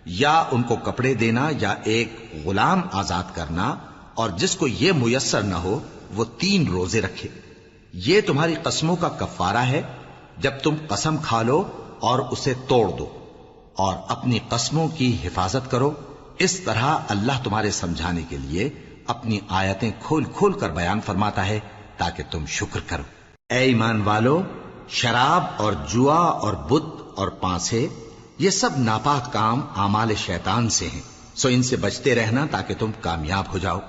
یا ان کو کپڑے دینا یا ایک غلام آزاد کرنا، اور جس کو یہ میسر نہ ہو وہ 3 روزے رکھے۔ یہ تمہاری قسموں کا کفارہ ہے جب تم قسم کھا لو اور اسے توڑ دو، اور اپنی قسموں کی حفاظت کرو۔ اس طرح اللہ تمہارے سمجھانے کے لیے اپنی آیتیں کھول کھول کر بیان فرماتا ہے تاکہ تم شکر کرو۔ اے ایمان والو، شراب اور جوا اور بت اور پانسے، یہ سب ناپاک کام اعمال شیطان سے ہیں، سو ان سے بچتے رہنا تاکہ تم کامیاب ہو جاؤ۔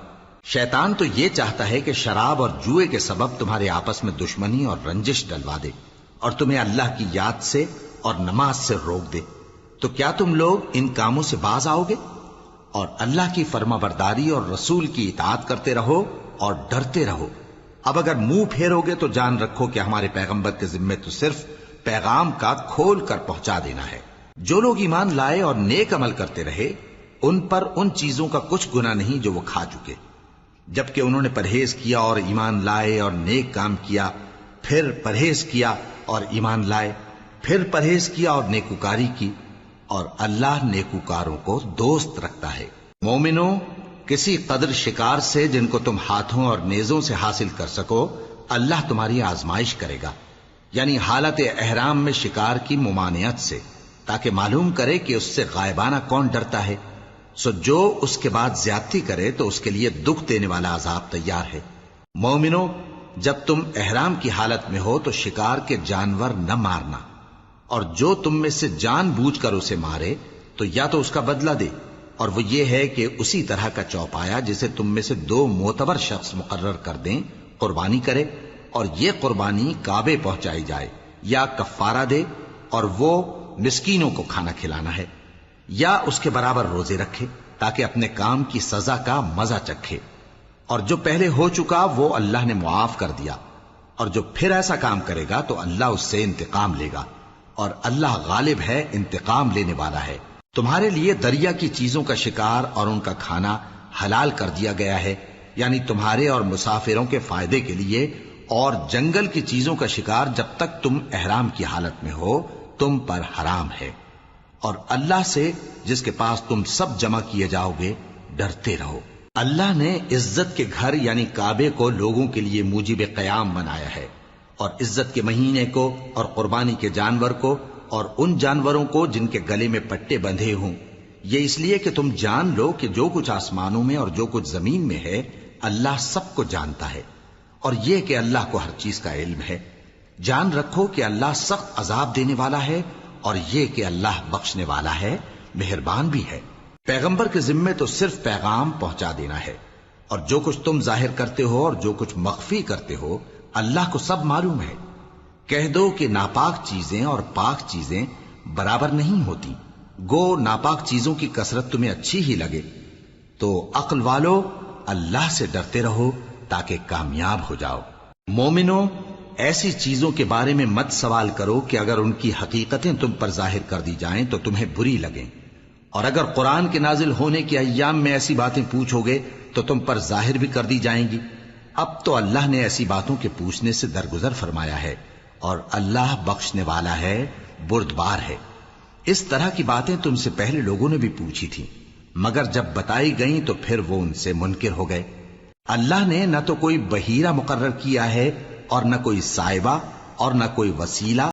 شیطان تو یہ چاہتا ہے کہ شراب اور جوئے کے سبب تمہارے آپس میں دشمنی اور رنجش ڈلوا دے، اور تمہیں اللہ کی یاد سے اور نماز سے روک دے۔ تو کیا تم لوگ ان کاموں سے باز آؤ گے؟ اور اللہ کی فرما برداری اور رسول کی اطاعت کرتے رہو اور ڈرتے رہو۔ اب اگر منہ پھیرو گے تو جان رکھو کہ ہمارے پیغمبر کے ذمے تو صرف پیغام کا کھول کر پہنچا دینا ہے۔ جو لوگ ایمان لائے اور نیک عمل کرتے رہے، ان پر ان چیزوں کا کچھ گناہ نہیں جو وہ کھا چکے، جبکہ انہوں نے پرہیز کیا اور ایمان لائے اور نیک کام کیا، پھر پرہیز کیا اور ایمان لائے، پھر پرہیز کیا اور نیکوکاری کی، اور اللہ نیکوکاروں کو دوست رکھتا ہے۔ مومنوں، کسی قدر شکار سے جن کو تم ہاتھوں اور نیزوں سے حاصل کر سکو، اللہ تمہاری آزمائش کرے گا، یعنی حالت احرام میں شکار کی ممانعت سے، تاکہ معلوم کرے کہ اس سے غائبانہ کون ڈرتا ہے۔ سو جو اس کے بعد زیادتی کرے تو اس کے لیے دکھ دینے والا عذاب تیار ہے۔ مومنوں، جب تم احرام کی حالت میں ہو تو شکار کے جانور نہ مارنا، اور جو تم میں سے جان بوجھ کر اسے مارے تو یا تو اس کا بدلہ دے، اور وہ یہ ہے کہ اسی طرح کا چوپایا جسے تم میں سے 2 معتبر شخص مقرر کر دیں قربانی کرے، اور یہ قربانی کعبے پہنچائی جائے، یا کفارہ دے اور وہ مسکینوں کو کھانا کھلانا ہے، یا اس کے برابر روزے رکھے تاکہ اپنے کام کی سزا کا مزہ چکھے، اور جو پہلے ہو چکا وہ اللہ نے معاف کر دیا، اور جو پھر ایسا کام کرے گا تو اللہ اس سے انتقام لے گا، اور اللہ غالب ہے، انتقام لینے والا ہے۔ تمہارے لیے دریا کی چیزوں کا شکار اور ان کا کھانا حلال کر دیا گیا ہے، یعنی تمہارے اور مسافروں کے فائدے کے لیے، اور جنگل کی چیزوں کا شکار جب تک تم احرام کی حالت میں ہو تم پر حرام ہے۔ اور اللہ سے جس کے پاس تم سب جمع کیے جاؤ گے ڈرتے رہو۔ اللہ نے عزت کے گھر یعنی کعبے کو لوگوں کے لیے موجب قیام بنایا ہے، اور عزت کے مہینے کو اور قربانی کے جانور کو اور ان جانوروں کو جن کے گلے میں پٹے بندھے ہوں، یہ اس لیے کہ تم جان لو کہ جو کچھ آسمانوں میں اور جو کچھ زمین میں ہے اللہ سب کو جانتا ہے، اور یہ کہ اللہ کو ہر چیز کا علم ہے۔ جان رکھو کہ اللہ سخت عذاب دینے والا ہے، اور یہ کہ اللہ بخشنے والا ہے، مہربان بھی ہے۔ پیغمبر کے ذمے تو صرف پیغام پہنچا دینا ہے، اور جو کچھ تم ظاہر کرتے ہو اور جو کچھ مخفی کرتے ہو اللہ کو سب معلوم ہے۔ کہہ دو کہ ناپاک چیزیں اور پاک چیزیں برابر نہیں ہوتی، گو ناپاک چیزوں کی کثرت تمہیں اچھی ہی لگے، تو عقل والو اللہ سے ڈرتے رہو تاکہ کامیاب ہو جاؤ۔ مومنوں، ایسی چیزوں کے بارے میں مت سوال کرو کہ اگر ان کی حقیقتیں تم پر ظاہر کر دی جائیں تو تمہیں بری لگیں، اور اگر قرآن کے نازل ہونے کے ایام میں ایسی باتیں پوچھو گے تو تم پر ظاہر بھی کر دی جائیں گی۔ اب تو اللہ نے ایسی باتوں کے پوچھنے سے درگزر فرمایا ہے، اور اللہ بخشنے والا ہے، بردبار ہے۔ اس طرح کی باتیں تم سے پہلے لوگوں نے بھی پوچھی تھی، مگر جب بتائی گئیں تو پھر وہ ان سے منکر ہو گئے۔ اللہ نے نہ تو کوئی بحیرہ مقرر کیا ہے اور نہ کوئی سائبہ اور نہ کوئی وسیلہ